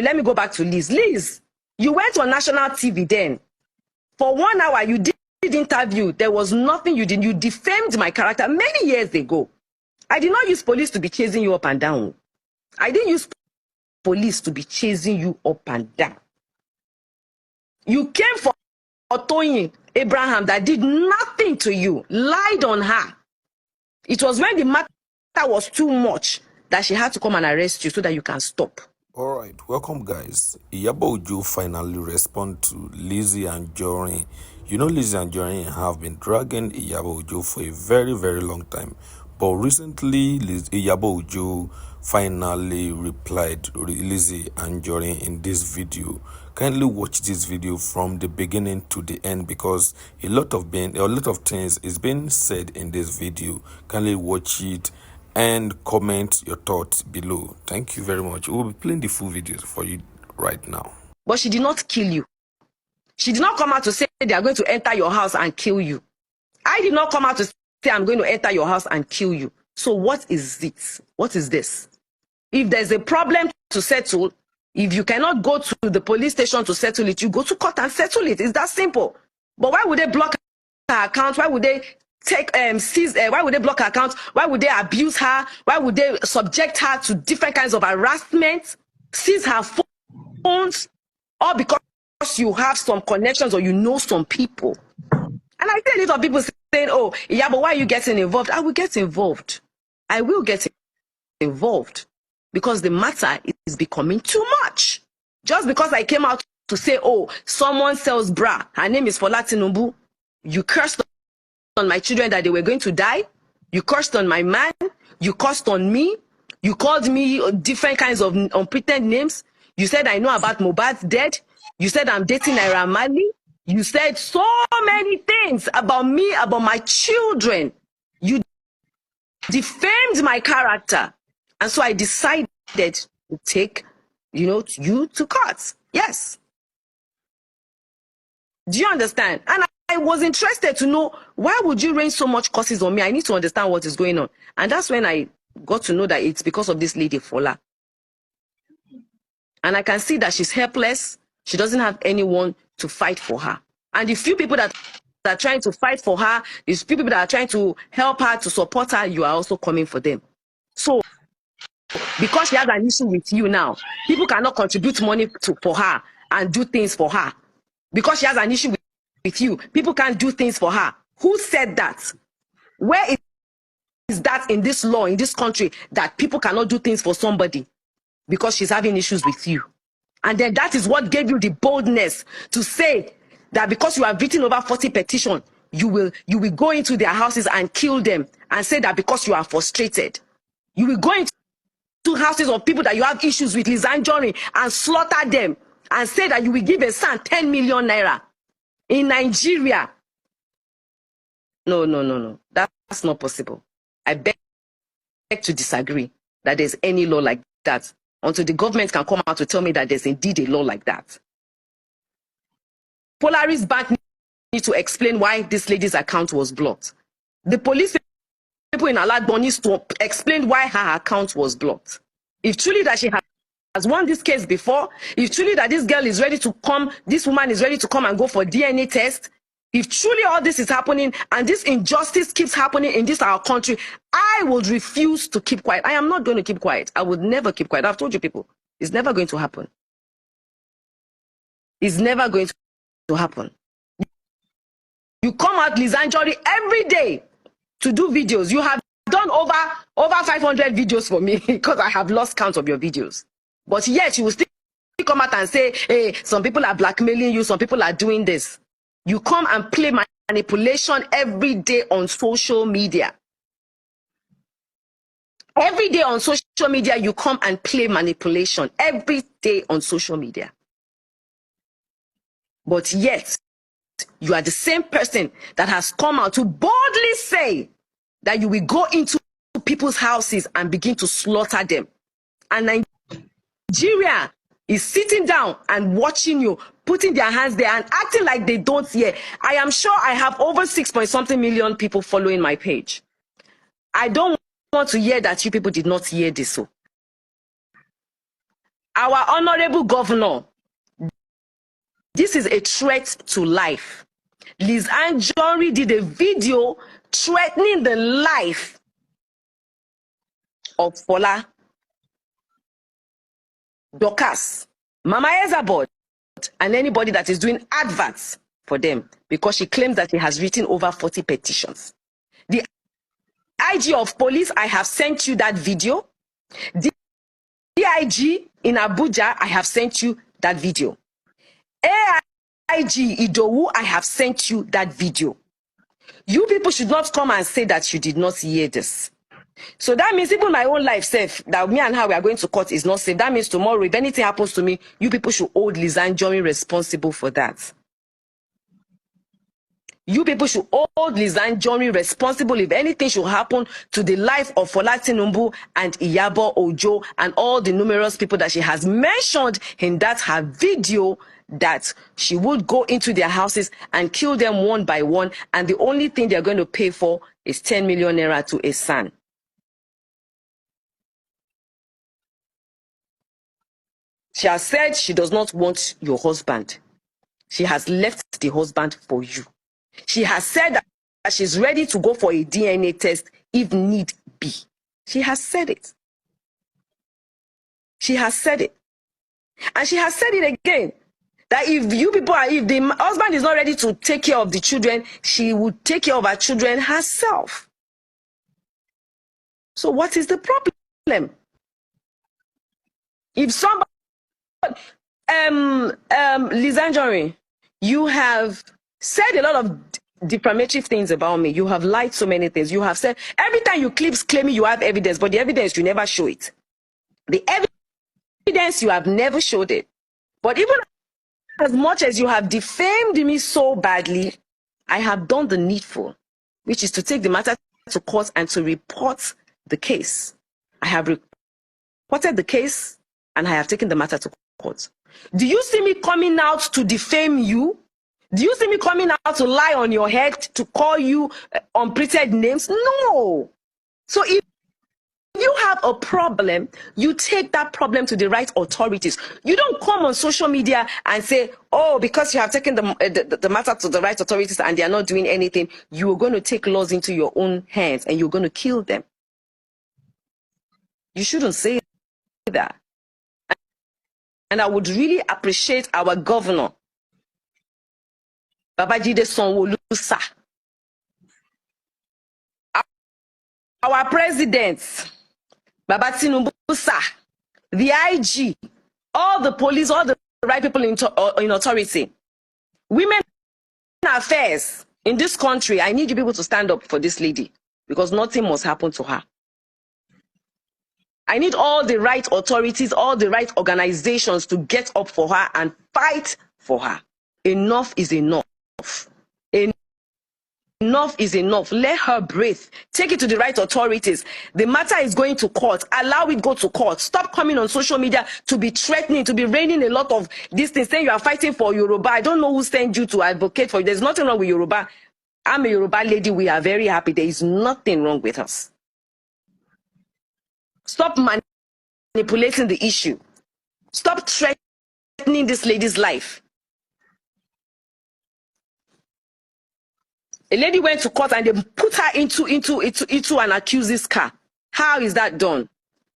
let me go back to Liz. Liz, you went on national TV then. For 1 hour, you did interview. There was nothing you did. You defamed my character many years ago. I did not use police to be chasing you up and down. I didn't use police to be chasing you up and down. You came for Otoyin Abraham that did nothing to you, lied on her. It was when the matter was too much that she had to come and arrest you so that you can stop. All right, welcome guys. Yabo Jo finally respond to Lizzy Anjorin. You know Lizzy Anjorin have been dragging Yabo Jo for a very, very long time. But recently, Yabo Jo finally replied Lizzy Anjorin in this video. Kindly watch this video from the beginning to the end because a lot of things is being said in this video. Kindly watch it and comment your thoughts below. Thank you very much. We'll be playing the full videos for you right now. But she did not kill you. She did not come out to say they are going to enter your house and kill you. I did not come out to say I'm going to enter your house and kill you. So what is it? What is this? If there's a problem to settle, if you cannot go to the police station to settle it, you go to court and settle it. It's that simple. But why would they block her account? Why would they why would they block her account? Why would they abuse her? Why would they subject her to different kinds of harassment? Seize her phones? All because you have some connections or you know some people. And I see a lot of people saying, oh, yeah, but why are you getting involved? I will get involved. I will get involved because the matter is becoming too much. Just because I came out to say, oh, someone sells bra, her name is Fola Tinubu, you cursed on my children that they were going to die. You cursed on my man. You cursed on me. You called me different kinds of unpretended names. You said I know about Mohbad's dead. You said I'm dating Naira Marley. You said so many things about me, about my children. You defamed my character. And so I decided to take, you to court. Yes. Do you understand? And I was interested to know, why would you rain so much curses on me? I need to understand what is going on. And that's when I got to know that it's because of this lady, Fola. And I can see that she's helpless. She doesn't have anyone to fight for her. And the few people that are trying to fight for her, these people that are trying to help her, to support her, you are also coming for them. So, because she has an issue with you now, people cannot contribute money for her and do things for her. Because she has an issue with you, people can't do things for her. Who said that? Where is that in this law, in this country, that people cannot do things for somebody because she's having issues with you? And then that is what gave you the boldness to say that because you have written over 40 petitions, you will go into their houses and kill them and say that because you are frustrated. You will go into houses of people that you have issues with, Lizzy Anjorin, and slaughter them and say that you will give a son 10 million naira in Nigeria. No. That's not possible. I beg to disagree that there's any law like that until the government can come out to tell me that there's indeed a law like that. Polaris Bank needs to explain why this lady's account was blocked. The police people in Alagbon needs to explain why her account was blocked. If truly that she has won this case before, if truly that this girl is ready to come, this woman is ready to come and go for DNA test, if truly all this is happening and this injustice keeps happening in this our country, I would refuse to keep quiet. I am not going to keep quiet. I would never keep quiet. I've told you people, it's never going to happen. It's never going to happen. You come out, Lizzy Anjorin, every day to do videos. You have done over 500 videos for me because I have lost count of your videos. But yet you will still come out and say, hey, some people are blackmailing you, some people are doing this. You come and play manipulation every day on social media. Every day on social media, you come and play manipulation. Every day on social media. But yet, you are the same person that has come out to boldly say that you will go into people's houses and begin to slaughter them. And Nigeria is sitting down and watching you, putting their hands there and acting like they don't hear. I am sure I have over 6-point-something million people following my page. I don't want to hear that you people did not hear this. So Our honorable governor, this is a threat to life. Lizzy Anjorin did a video threatening the life of Fola, Dorcas, Mama Ezabod, and anybody that is doing adverts for them, because she claims that she has written over 40 petitions. The IG of police, I have sent you that video. The IG in Abuja, I have sent you that video. AIG Idowu, I have sent you that video. You people should not come and say that you did not hear this. So that means even my own life safe, that me and her we are going to court is not safe. That means tomorrow, if anything happens to me, you people should hold Lizzy Anjorin responsible for that. You people should hold Lizzy Anjorin responsible if anything should happen to the life of Fola Tinubu and IYABO Ojo and all the numerous people that she has mentioned in that her video, that she would go into their houses and kill them one by one, and the only thing they're going to pay for is 10 million naira to a son. She has said she does not want your husband. She has left the husband for you. She has said that she's ready to go for a DNA test if need be. She has said it. She has said it. And she has said it again, that if you people are, if the husband is not ready to take care of the children, she would take care of her children herself. So what is the problem? If somebody, Lizzy Anjorin, you have said a lot of defamatory things about me. You have lied so many things. You have said, every time you clips claiming you have evidence, but the evidence, you never show it. The evidence, you have never showed it. But even as much as you have defamed me so badly, I have done the needful, which is to take the matter to court and to report the case. I have reported the case and I have taken the matter to court. Do you see me coming out to defame you? Do you see me coming out to lie on your head, to call you unpretended names? No. So if you have a problem, you take that problem to the right authorities. You don't come on social media and say, oh, because you have taken the matter to the right authorities and they are not doing anything, you are going to take laws into your own hands and you're going to kill them. You shouldn't say that. And I would really appreciate our governor, Babajide Sanwo-Olu, our president, Baba Tinubu, the IG, all the police, all the right people in authority, women affairs in this country. I need you people to stand up for this lady, because nothing must happen to her. I need all the right authorities, all the right organizations to get up for her and fight for her. Enough is enough. Enough is enough. Let her breathe. Take it to the right authorities. The matter is going to court. Allow it go to court. Stop coming on social media to be threatening, to be raining a lot of these things, saying you are fighting for Yoruba. I don't know who sent you to advocate for you. There's nothing wrong with Yoruba. I'm a Yoruba lady. We are very happy. There is nothing wrong with us. Stop manipulating the issue. Stop threatening this lady's life. A lady went to court and they put her into an accuser's car. How is that done?